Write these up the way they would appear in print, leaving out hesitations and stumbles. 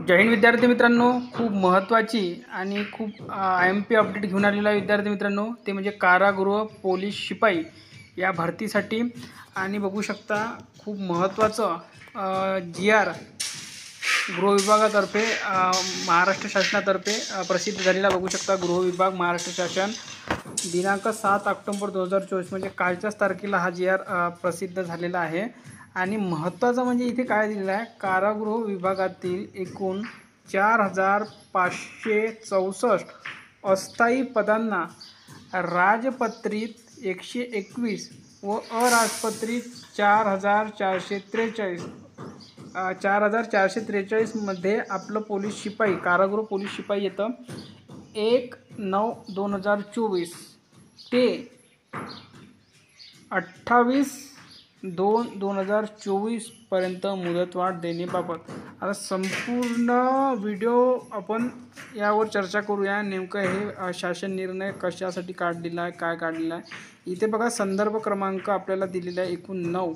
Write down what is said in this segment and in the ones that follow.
जय हिंद विद्यार्थी मित्रांनो, खूप महत्त्वाची आणि खूप IMP अपडेट घेऊन आलेला आहे विद्यार्थी मित्रांनो। ते म्हणजे कारागृह पोलीस शिपाई या भरतीसाठी आणि बघू शकता खूप महत्त्वाचं GR गृह विभागातर्फे महाराष्ट्र शासनातर्फे प्रसिद्ध झालेला बघू शकता। गृह विभाग महाराष्ट्र शासन दिनांक 7 ऑक्टोबर 2024 म्हणजे कालच्याच तारखेला हा GR प्रसिद्ध झालेला आहे। आणि महत्त्वाचं म्हणजे इथे काय दिलेलं आहे, कारागृह विभागातील एकूण 4564 अस्थायी पदांना राजपत्रित 121 व अराजपत्रित 4443 मध्ये आपलं पोलीस शिपाई कारागृह पोलीस शिपाई येतं। 1/9/2024 ते 28/2/2024 पर्यंत मुदतवाढ देण्याबाबत आता संपूर्ण व्हिडिओ आपण यावर चर्चा करूया। नेमकं हे शासन निर्णय कशासाठी काढलेला आहे, काय काढलेला आहे, इथे बघा संदर्भ क्रमांक आपल्याला दिलेला आहे एकूण 9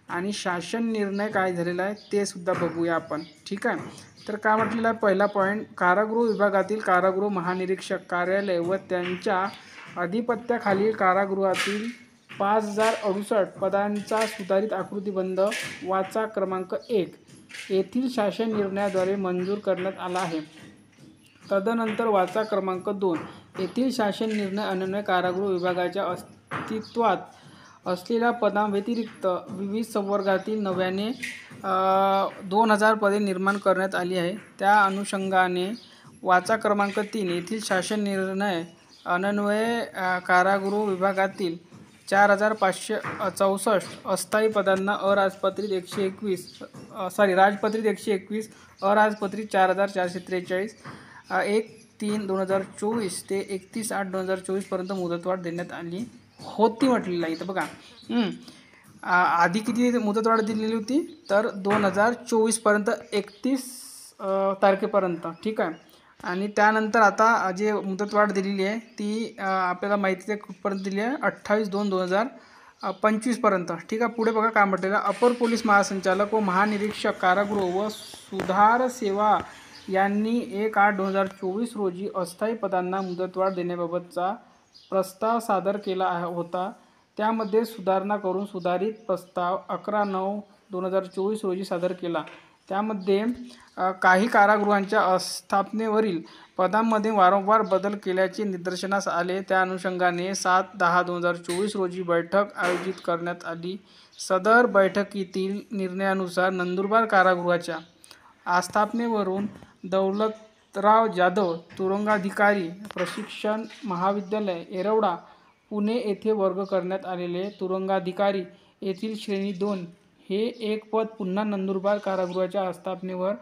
आणि शासन निर्णय काय झालेला आहे ते सुद्धा बघूया आपण। ठीक आहे, तर काय म्हटलेलं आहे, पहिला पॉईंट, कारागृह विभागातील कारागृह महानिरीक्षक कार्यालय व त्यांच्या अधिपत्याखालील कारागृहातील 5068 पदांचा सुधारित आकृतीबंध वाचा क्रमांक 1 येथील शासन निर्णयाद्वारे मंजूर करण्यात आला आहे। तदनंतर वाचा क्रमांक 2 येथील शासन निर्णय अन्वये कारागृह विभागाच्या अस्तित्वात असलेल्या पदांव्यतिरिक्त विविध संवर्गातील नव्याने 2000 पदे निर्माण करण्यात आली आहे। त्या अनुषंगाने वाचा क्रमांक 3 येथील शासन निर्णय अन्वये कारागृह विभागातील 4564 अस्थायी पदांना राजपत्रित 121 अराजपत्रित 4443 1/3/2024 ते 31/8/2024 पर्यंत मुदतवाढ देण्यात आली होती म्हटलेलं आहे। इथं बघा आधी किती मुदतवाढ दिलेली होती, तर 2024 पर्यंत 31 तारखेपर्यंत। ठीक आहे, आणि त्यानंतर आता जे मुदतवाढ दिलेली आहे ती आपल्याला माहिती आहे कुठपर्यंत दिली आहे, 28/2/2025 पर्यंत। ठीक आहे, पुढे बघा काय म्हटलेलं, अपर पोलीस महासंचालक व महानिरीक्षक कारागृह व सुधार सेवा यांनी 1/8/2024 रोजी अस्थायी पदांना मुदतवाढ देण्याबाबतचा प्रस्ताव सादर केला होता। त्यामध्ये सुधारणा करून सुधारित प्रस्ताव 11/9/2024 रोजी सादर केला। त्यामध्ये काही कारागृहांच्या आस्थापनेवरील पदांमध्ये वारंवार बदल केल्याचे निदर्शनास आले। त्या अनुषंगाने 7/10/2024 रोजी बैठक आयोजित करण्यात आली। सदर बैठकीतील निर्णयानुसार नंदुरबार कारागृहाच्या आस्थापनेवरून दौलतराव जाधव तुरुंगाधिकारी प्रशिक्षण महाविद्यालय येरवडा पुणे येथे वर्ग करण्यात आलेले तुरुंगाधिकारी येथील श्रेणी 2 हे एक पद पुन्हा नंदुरबार कारागृहाच्या आस्थापनेवर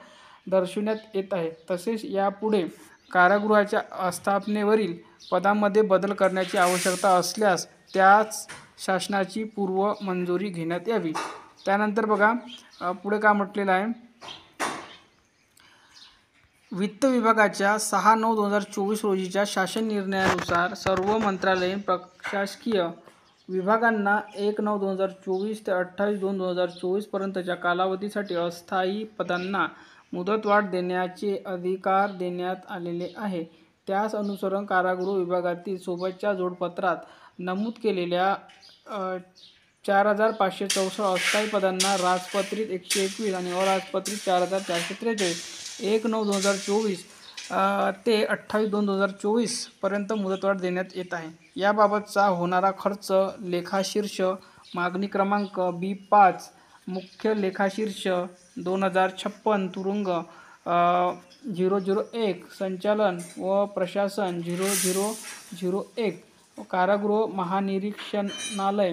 दर्शवण्यात येत आहे। तसेच यापुढे कारागृहाच्या आस्थापनेवरील पदांमध्ये बदल करण्याची आवश्यकता असल्यास त्यास शासनाची पूर्व मंजुरी घेण्यात यावी। त्यानंतर बघा पुढे काय म्हटलेलं आहे, वित्त विभागाच्या 6/9/2024 रोजीच्या शासन निर्णयानुसार सर्व मंत्रालयीन प्रशासकीय विभागांना 1/9/2024 ते 28/2/2024 पर्यंतच्या कालावधीसाठी अस्थायी पदांना मुदतवाढ देण्याचे अधिकार देण्यात आलेले आहे। त्यास अनुसरून कारागृह विभागातील सोबतच्या जोडपत्रात नमूद केलेल्या 4564 अस्थायी पदांना राजपत्रित 121 आणि अराजपत्रित 4443 1/9/2024 ते 28/2/2024 पर्यंत मुदतवाढ देण्यात येत आहे। याबाबतचा होणारा खर्च लेखाशीर्ष मागणी क्रमांक B5 मुख्य लेखाशीर्ष 2056 तुरुंग 001 संचालन व प्रशासन 0001 कारागृह महानिरीक्षणालय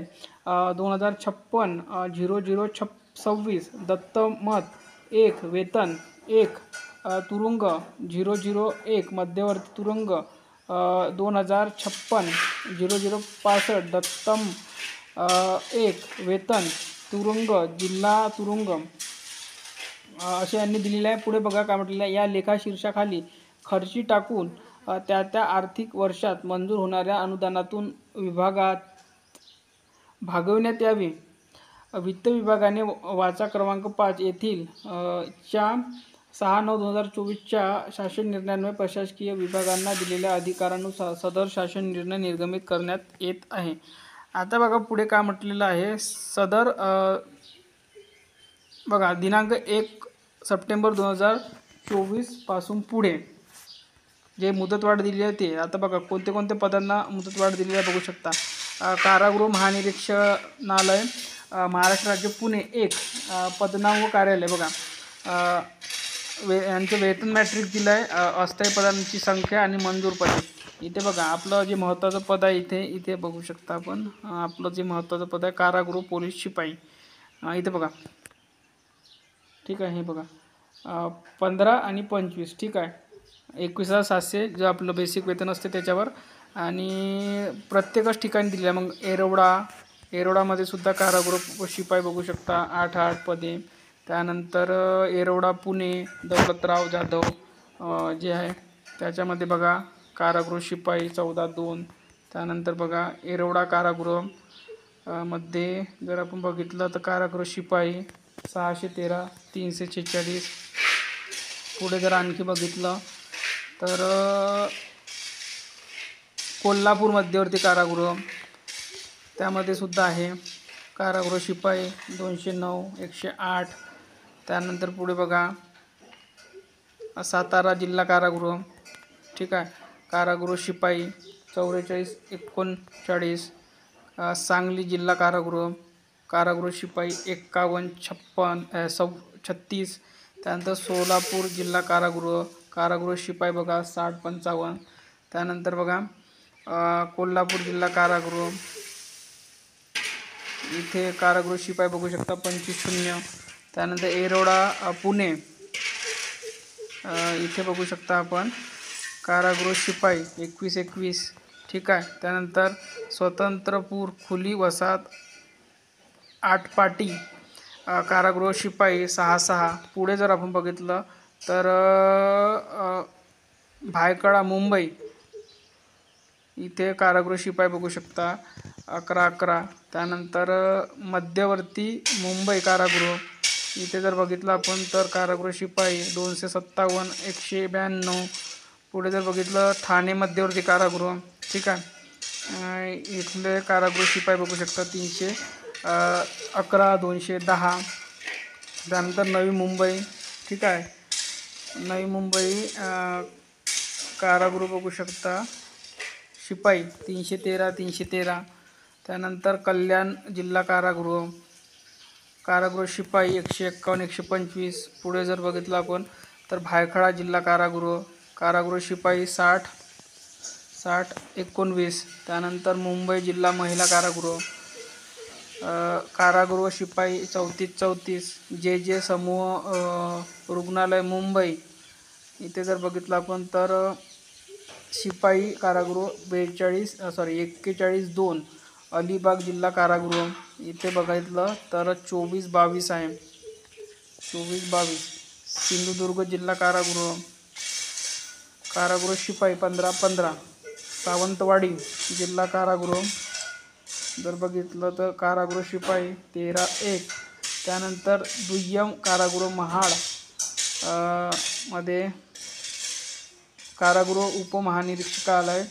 2056 0026 दत्तमत 1 वेतन 1 तुरुंग 001 मध्यवर्ती तुरुंग 2056 0065 दत्तम 1 वेतन तुरुंग जिल्हा तुरुंग असे यांनी दिलेले आहे। पुढे बघा काय म्हटलेलं आहे, या लेखाशीर्षाखाली खर्ची टाकून त्या आर्थिक वर्षात मंजूर होणाऱ्या अनुदानातून विभागात भागविण्यात यावी। वित्त विभागाने वाचा क्रमांक 5 येथील च्या 6/9/2024च्या शासन निर्णयान्वये प्रशासकीय विभागांना दिलेल्या अधिकारानुसार सदर शासन निर्णय निर्गमित करण्यात येत आहे. आता बघा पुढे काय म्हटलेलं आहे. सदर बघा दिनांक 1 सप्टेंबर 2024 पासून पुढे जे मुदतवाढ दिली आहे ते आता बघा कोणते कोणते पदांना मुदतवाढ दिलेली आहे बघू शकता. कारागृह महानिरीक्षणालय महाराष्ट्र राज्य पुणे 1 पदनाम व कार्यालय बघा यांचं वेतन मॅट्रिक दिलं आहे. अस्थायी पदांची संख्या आणि मंजूर पदे इथे बघा. आपलं जे महत्त्वाचं पद आहे इथे बघू शकता आपण. आपलं जे महत्त्वाचं पद आहे कारागृह पोलीस शिपाई इथे बघा. ठीक आहे. हे बघा 15 आणि 25 ठीक आहे. 21,700 जे आपलं बेसिक वेतन असते त्याच्यावर आणि प्रत्येकच ठिकाणी दिले आहे. मग येरवडामध्ये सुद्धा कारागृह शिपाई बघू शकता 8 पदे. त्यानंतर येरवडा पुणे दौलतराव जाधव जे आहे त्याच्यामध्ये बघा कारागृह शिपाई 14-2. त्यानंतर बघा येरवडा कारागृह मध्ये जर आपण बघितलं तर कारागृह शिपाई 613 346. पुढे जर आणखी बघितलं तर कोल्हापूर मध्यवर्ती कारागृह त्यामध्ये सुद्धा आहे कारागृह शिपाई 209 108. त्यानंतर पुढे बघा सातारा जिल्हा कारागृह ठीक आहे कारागृह शिपाई 44 39. सांगली जिल्हा कारागृह शिपाई 51 36. त्यानंतर सोलापूर जिल्हा कारागृह शिपाई बघा 60 55. त्यानंतर बघा कोल्हापूर जिल्हा कारागृह इथे कारागृह शिपाई बघू शकता 25-0. त्यानंतर येरवडा पुणे इथे बघू शकता आपण कारागृह शिपाई 21-21 ठीक आहे. त्यानंतर स्वतंत्रपूर खुली वसाहत 8 पाटी कारागृह शिपाई 6-6. पुढे जर आपण बघितलं तर भायखळा मुंबई इथे कारागृह शिपाई बघू शकता 11-11. त्यानंतर मध्यवर्ती मुंबई कारागृह इथे जर बघितलं आपण तर कारागृह शिपाई 257 192. पुढे जर बघितलं ठाणे मध्यवर्ती कारागृह ठीक आहे इथले कारागृह शिपाई बघू शकता 311 210. त्यानंतर नवी मुंबई ठीक आहे. नवी मुंबई कारागृह बघू शकता शिपाई 313 313. त्यानंतर कल्याण जिल्हा कारागृह शिपाई 151 125. पुढे जर बघितलं आपण तर भायखळा जिल्हा कारागृह शिपाई 60 19. त्यानंतर मुंबई जिल्हा महिला कारागृह शिपाई 34 जे समूह रुग्णालय मुंबई इथे जर बघितलं आपण तर शिपाई कारागृह 41-2. अलिबाग जिल्हा कारागृह इथे बघितलं तर 24-22 आहे 24-22. सिंधुदुर्ग जिल्हा कारागृह शिपाई 15-15. सावंतवाडी जिल्हा कारागृह जर बघितलं तर कारागृह शिपाई 13-1. त्यानंतर दुय्यम कारागृह महाड मध्ये कारागृह उपमहानिरीक्षकालय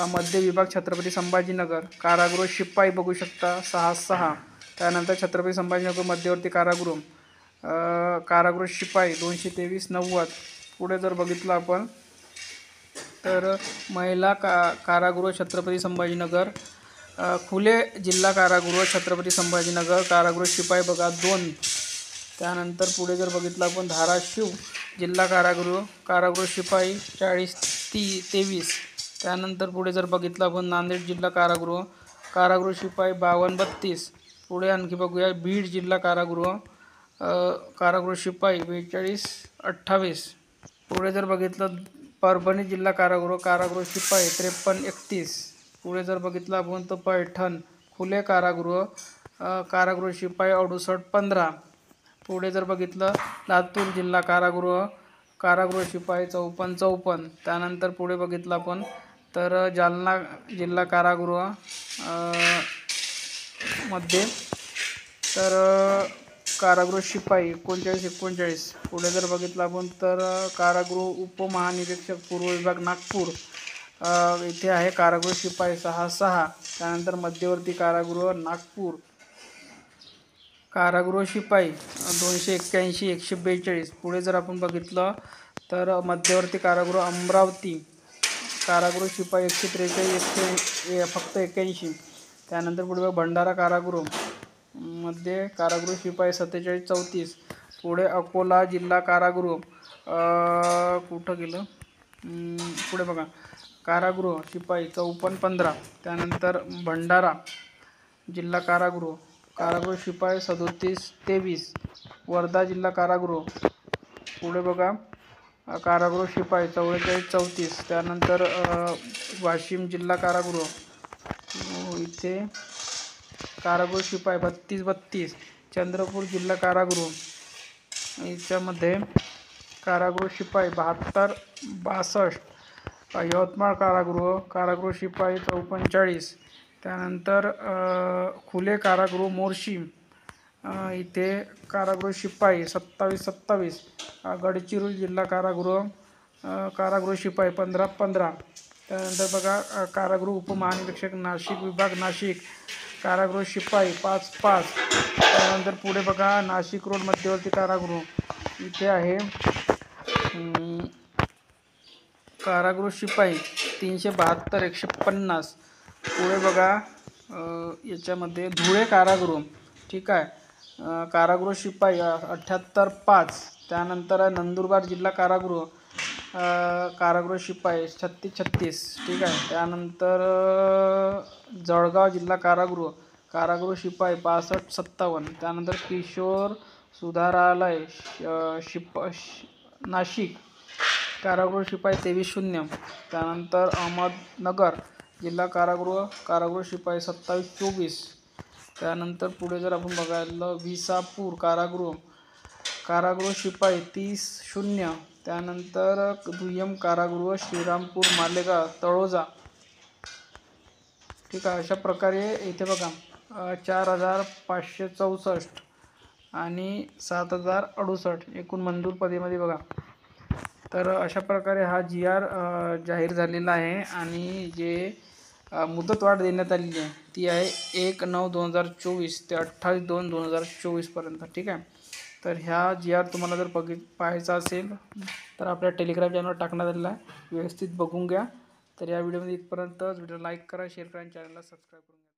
मध्य विभाग छत्रपती संभाजीनगर कारागृह शिपाई बघू शकता 6-6. त्यानंतर छत्रपती संभाजीनगर मध्यवर्ती कारागृह शिपाई 223-90. पुढे जर बघितलं आपण तर महिला कारागृह छत्रपती संभाजीनगर खुले जिल्हा कारागृह छत्रपती संभाजीनगर कारागृह शिपाई बघा 2. त्यानंतर पुढे जर बघितलं आपण धाराशिव जिल्हा कारागृह शिपाई 40-23. त्यानंतर पुढे जर बघितलं आपण नांदेड जिल्हा कारागृह शिपाई 52-32. पुढे आणखी बघूया बीड जिल्हा कारागृह शिपाई 42-28. पुढे जर बघितलं परभणी जिल्हा कारागृह शिपाई 53-31. पुढे जर बघितलं आपण तर पैठण खुले कारागृह शिपाई 68-15. पुढे जर बघितलं लातूर जिल्हा कारागृह शिपाई 54-54. त्यानंतर पुढे बघितलं आपण तर जालना जिल्हा कारागृह मध्ये तर कारागृह शिपाई 3939. पुढे जर बघितलं आपण तर कारागृह उपमहानिरीक्षक पूर्व विभाग नागपूर, इथे आहे कारागृह शिपाई 66. त्यानंतर मध्यवर्ती कारागृह नागपूर कारागृह शिपाई 281 142. पुढे जर आपण बघितलं तर मध्यवर्ती कारागृह अमरावती कारागृह शिपाई 143 फक्त 81. त्यानंतर पुढे भंडारा कारागृह मध्ये कारागृह शिपाई 47 34. पुढे अकोला जिल्हा कारागृह कुठं गेलं, पुढे बघा कारागृह शिपाई 54 15. त्यानंतर भंडारा जिल्हा कारागृह कारागृह शिपाई 37 23. वर्धा जिल्हा कारागृह पुढे बघा कारागृह शिपाई 44 34. त्यानंतर वाशिम जिल्हा कारागृह इथे कारागृह शिपाई 32 32. चंद्रपूर जिल्हा कारागृह याच्यामध्ये कारागृह शिपाई 72 62. यवतमाळ कारागृह शिपाई 44. त्यानंतर खुले कारागृह मोर्शी इथे कारागृह शिपाई 27 27. गडचिरोली जिल्हा कारागृह शिपाई 15 15. त्यानंतर बघा कारागृह उपमहानिरीक्षक नाशिक विभाग नाशिक कारागृह शिपाई 5 5. त्यानंतर पुढे बघा नाशिक रोड मध्यवर्ती कारागृह इथे आहे कारागृह शिपाई 372 150. पुढे बघा याच्यामध्ये धुळे कारागृह, ठीक आहे, कारागृह शिपाई 78 5. त्यानंतर नंदुरबार जिल्हा कारागृह शिपाई 36 36, ठीक आहे. त्यानंतर जळगाव जिल्हा कारागृह शिपाई 65 57. त्यानंतर किशोर सुधारालय नाशिक कारागृह शिपाई 23 0. त्यानंतर अहमदनगर जिल्हा कारागृह शिपाई 27 24. त्यानंतर पुढे जर आपण बघायला विसापूर कारागृह शिपाई 30 0. त्यानंतर दुय्यम कारागृह श्रीरामपूर मालेगाव तळोजा, ठीक आहे. अशा प्रकारे इथे बघा 4564 आणि 7068 एकूण मंजूर पदेमध्ये बघा. तर अशा प्रकारे हा GR जाहीर झालेला आहे आणि जे मुदतवाढ देण्यात आलेली आहे ती आहे 1/9/2024 ते 28/2/2024 पर्यंत, ठीक आहे. तर ह्या GR तुम्हाला जर पाहायचा असेल तर आपल्या टेलिग्राम चॅनलवर टाकण्यात आलेला आहे, व्यवस्थित बघून घ्या. तर या व्हिडिओमध्ये इथपर्यंतच. व्हिडिओ लाईक करा, शेअर करा आणि चॅनलला सबस्क्राईब करा.